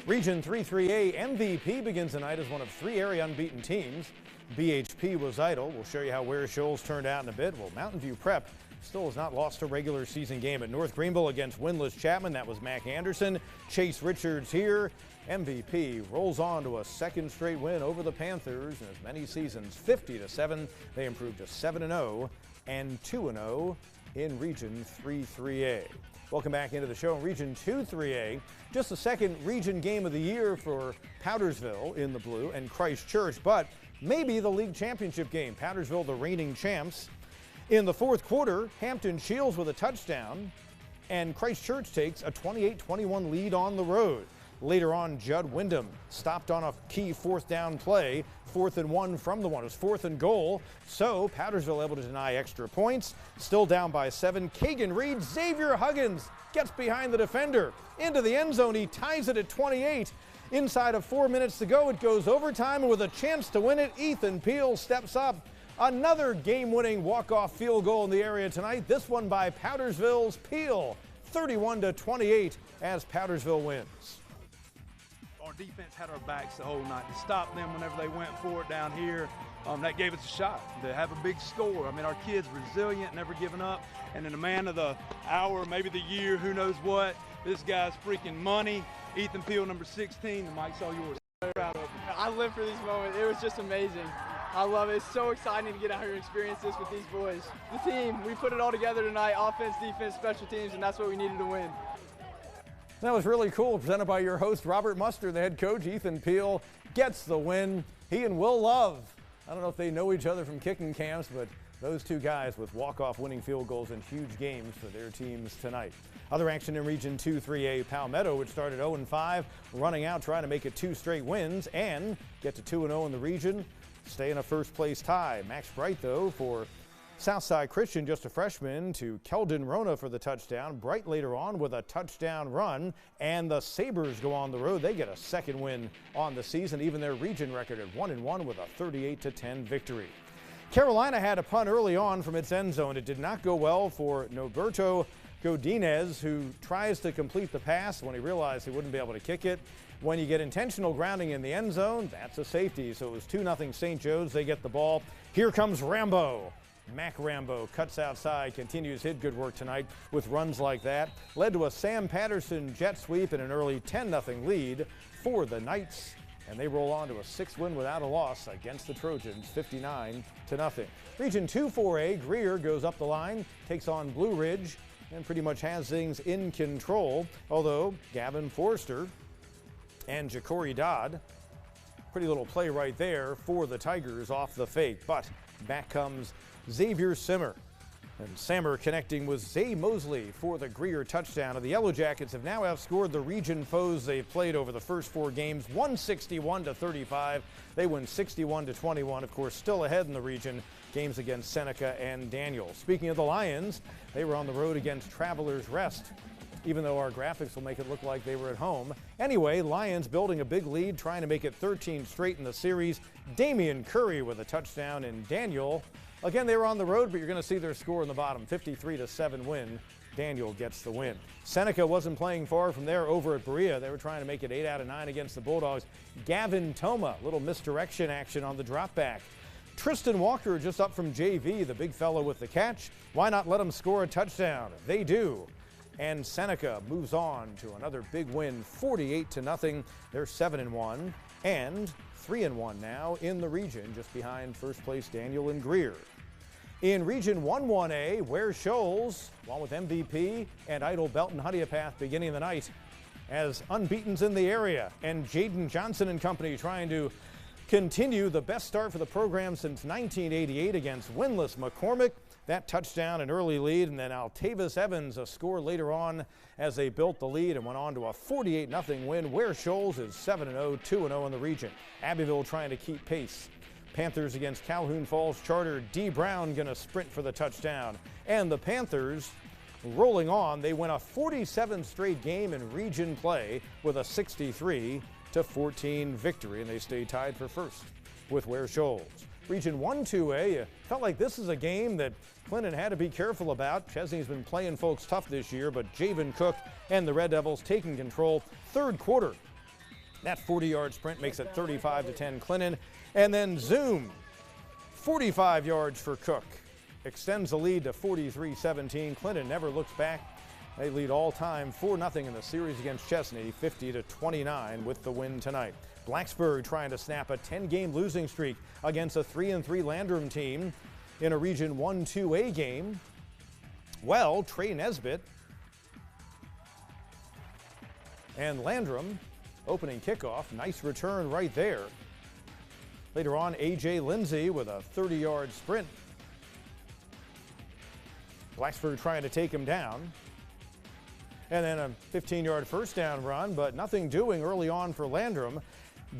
Region 3-3A MVP begins tonight as one of 3 area unbeaten teams. BHP was idle. We'll show you how Ware Shoals turned out in a bit. Well, Mountain View Prep still has not lost a regular season game at North Greenville against Winless Chapman. That was Mac Anderson. Chase Richards here. MVP rolls on to a second straight win over the Panthers in as many seasons. 50-7. They improved to 7-0 and 2-0 in Region 3-3A. Welcome back into the show in Region 2-3A. Just the second region game of the year for Powdersville in the blue and Christchurch, but maybe the league championship game. Powdersville, the reigning champs. In the fourth quarter, Hampton Shields with a touchdown, and Christchurch takes a 28-21 lead on the road. Later on, Judd Wyndham stopped on a key fourth down play. 4th and 1 from the one. It was 4th and goal. So Powdersville able to deny extra points. Still down by 7. Kagan Reed, Xavier Huggins gets behind the defender into the end zone. He ties it at 28. Inside of 4 minutes to go, it goes overtime, and with a chance to win it, Ethan Peel steps up. Another game-winning walk-off field goal in the area tonight. This one by Powdersville's Peel. 31-28 as Powdersville wins. Our defense had our backs the whole night. To stop them whenever they went for it down here, that gave us a shot to have a big score. I mean, our kids resilient, never giving up. And then the man of the hour, maybe the year, who knows what, this guy's freaking money. Ethan Peel, number 16. The mic's all yours. I live for these moments. It was just amazing. I love it. It's so exciting to get out here and experience this with these boys. The team, we put it all together tonight, offense, defense, special teams, and that's what we needed to win. That was really cool, presented by your host, Robert Muster. The head coach, Ethan Peel, gets the win. He and Will Love, I don't know if they know each other from kicking camps, but those two guys with walk-off winning field goals in huge games for their teams tonight. Other action in Region 2-3A, Palmetto, which started 0-5, running out, trying to make it 2 straight wins and get to 2-0 in the region, stay in a first-place tie. Max Bright, though, for Southside Christian, just a freshman, to Keldon Rona for the touchdown. Bright later on with a touchdown run, and the Sabres go on the road. They get a second win on the season, even their region record at 1-1 with a 38-10 victory. Carolina had a punt early on from its end zone. It did not go well for Noberto Godinez, who tries to complete the pass when he realized he wouldn't be able to kick it. When you get intentional grounding in the end zone, that's a safety. So it was 2-0 St. Joe's. They get the ball. Here comes Rambo. Mac Rambo cuts outside, continues his good work tonight with runs like that. Led to a Sam Patterson jet sweep and an early 10-0 lead for the Knights. And they roll on to a 6th win without a loss against the Trojans, 59-0. Region 2-4A, Greer goes up the line, takes on Blue Ridge, and pretty much has things in control. Although Gavin Forrester and Ja'Cory Dodd, pretty little play right there for the Tigers off the fake. But back comes Xavier Simmer, and Sammer connecting with Zay Mosley for the Greer touchdown. And the Yellow Jackets have now outscored the region foes they've played over the first 4 games, 161-35. They win 61-21. Of course, still ahead in the region, games against Seneca and Daniel. Speaking of the Lions, they were on the road against Travelers Rest, even though our graphics will make it look like they were at home. Anyway, Lions building a big lead, trying to make it 13 straight in the series. Damian Curry with a touchdown, and Daniel, again, they were on the road, but you're going to see their score in the bottom, 53-7 win. Daniel gets the win. Seneca wasn't playing far from there over at Berea. They were trying to make it 8 out of 9 against the Bulldogs. Gavin Toma, little misdirection action on the drop back. Tristan Walker just up from JV, the big fellow with the catch. Why not let him score a touchdown? They do. And Seneca moves on to another big win, 48-0. They're 7-1 and 3-1 now in the region, just behind first place Daniel and Greer. In Region 1-1A, Ware Shoals, along with MVP and Idle Belton Huddiapath beginning the night as unbeatens in the area, and Jaden Johnson and company trying to continue the best start for the program since 1988 against winless McCormick. That touchdown, an early lead, and then Altavis Evans a score later on as they built the lead and went on to a 48-0 win. Ware Shoals is 7-0, 2-0 in the region. Abbeville trying to keep pace. Panthers against Calhoun Falls Charter. D. Brown going to sprint for the touchdown. And the Panthers rolling on. They win a 47th straight game in region play with a 63-14 victory, and they stay tied for first with Ware Shoals. Region 1-2A, felt like this is a game that Clinton had to be careful about. Chesney's been playing folks tough this year, but Javen Cook and the Red Devils taking control. Third quarter, That 40-yard sprint makes it 35-10 Clinton. And then zoom, 45 yards for Cook. Extends the lead to 43-17. Clinton never looks back. They lead all time 4-0 in the series against Chesney, 50-29 with the win tonight. Blacksburg trying to snap a 10-game losing streak against a 3-3 Landrum team in a Region 1-2A game. Well, Trey Nesbitt and Landrum opening kickoff. Nice return right there. Later on, A.J. Lindsay with a 30-yard sprint. Blacksburg trying to take him down. And then a 15-yard first down run, but nothing doing early on for Landrum.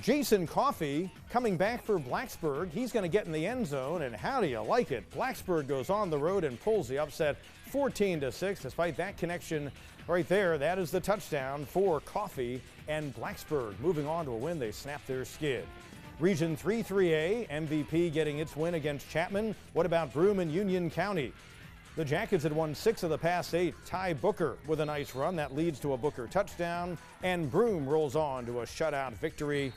Jason Coffey coming back for Blacksburg. He's going to get in the end zone, and how do you like it? Blacksburg goes on the road and pulls the upset 14-6. Despite that connection right there, that is the touchdown for Coffey and Blacksburg. Moving on to a win, they snap their skid. Region 3-3A, MVP getting its win against Chapman. What about Broome and Union County? The Jackets had won 6 of the past 8. Ty Booker with a nice run. That leads to a Booker touchdown. And Broome rolls on to a shutout victory.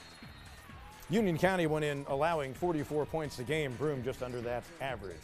Union County went in allowing 44 points a game. Broome just under that average.